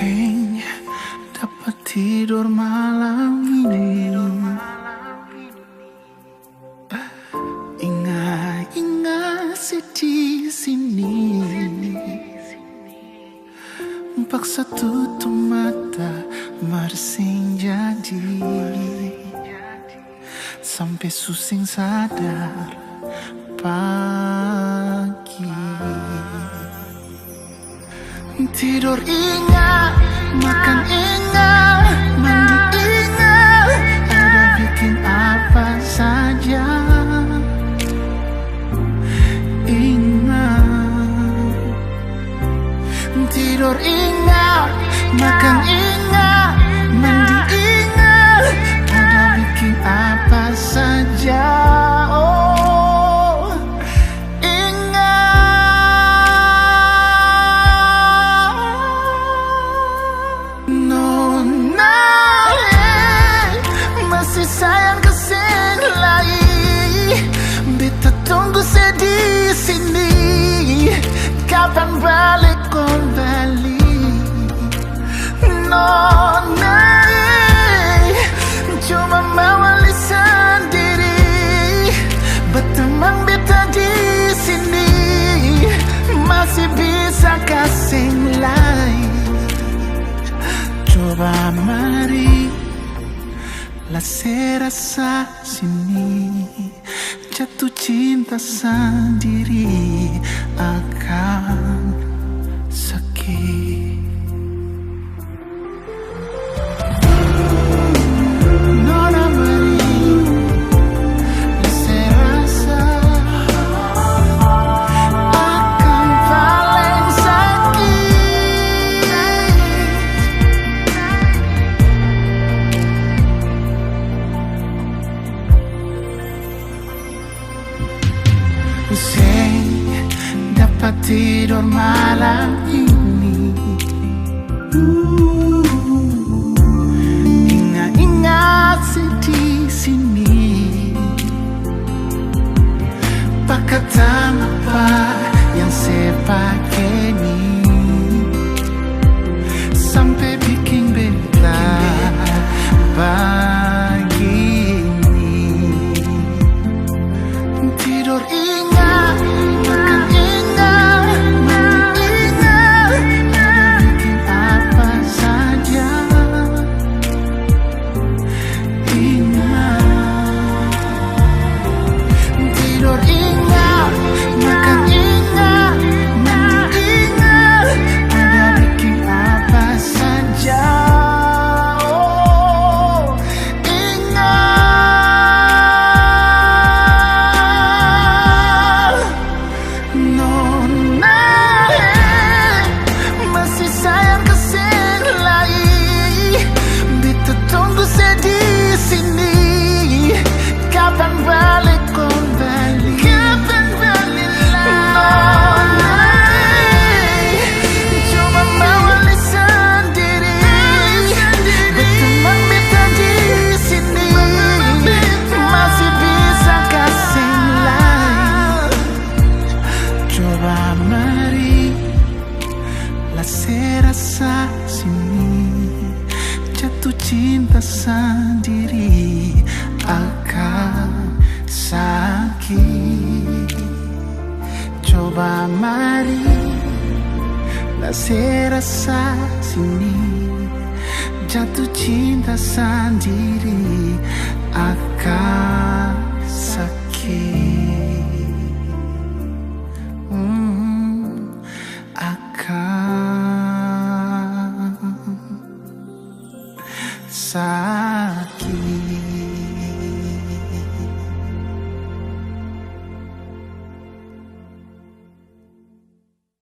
Sing dapat tidur malam ini. Ingat di sini. Paksa tutup mata, mersing jadi. Sampai susing sadar pagi. Tidur ingat, makan ingat, mandi ingat, ada bikin apa saja. Ingat, tidur ingat, makan ingat, mandi ingat, ada bikin apa saja. Masih sayang kesini lagi, beta tunggu saya di sini. Kapan balik kembali? Nona, cuma mawali sendiri. Berteman beta di sini, masih bisa kasih lain. Coba mari lah serasa sini, jatuh cinta sendiri akan sakit. Nona mari lah serasa akan paling sakit. Sing dapat tidur malam ini. Ingat-ingat di sini. Pakatan apa yang saya pakai ini, sampai bikin beta begini. Tidur ingat, makan ingat, mandi ingat, ada bikin apa saja. Ingat, tidur ingat, makan ingat, mandi ingat, ada bikin apa saja. Serasa sini, jatuh cinta sendiri akan sakit. Coba mari lah serasa sini, jatuh cinta sendiri akan sakit. Sakit.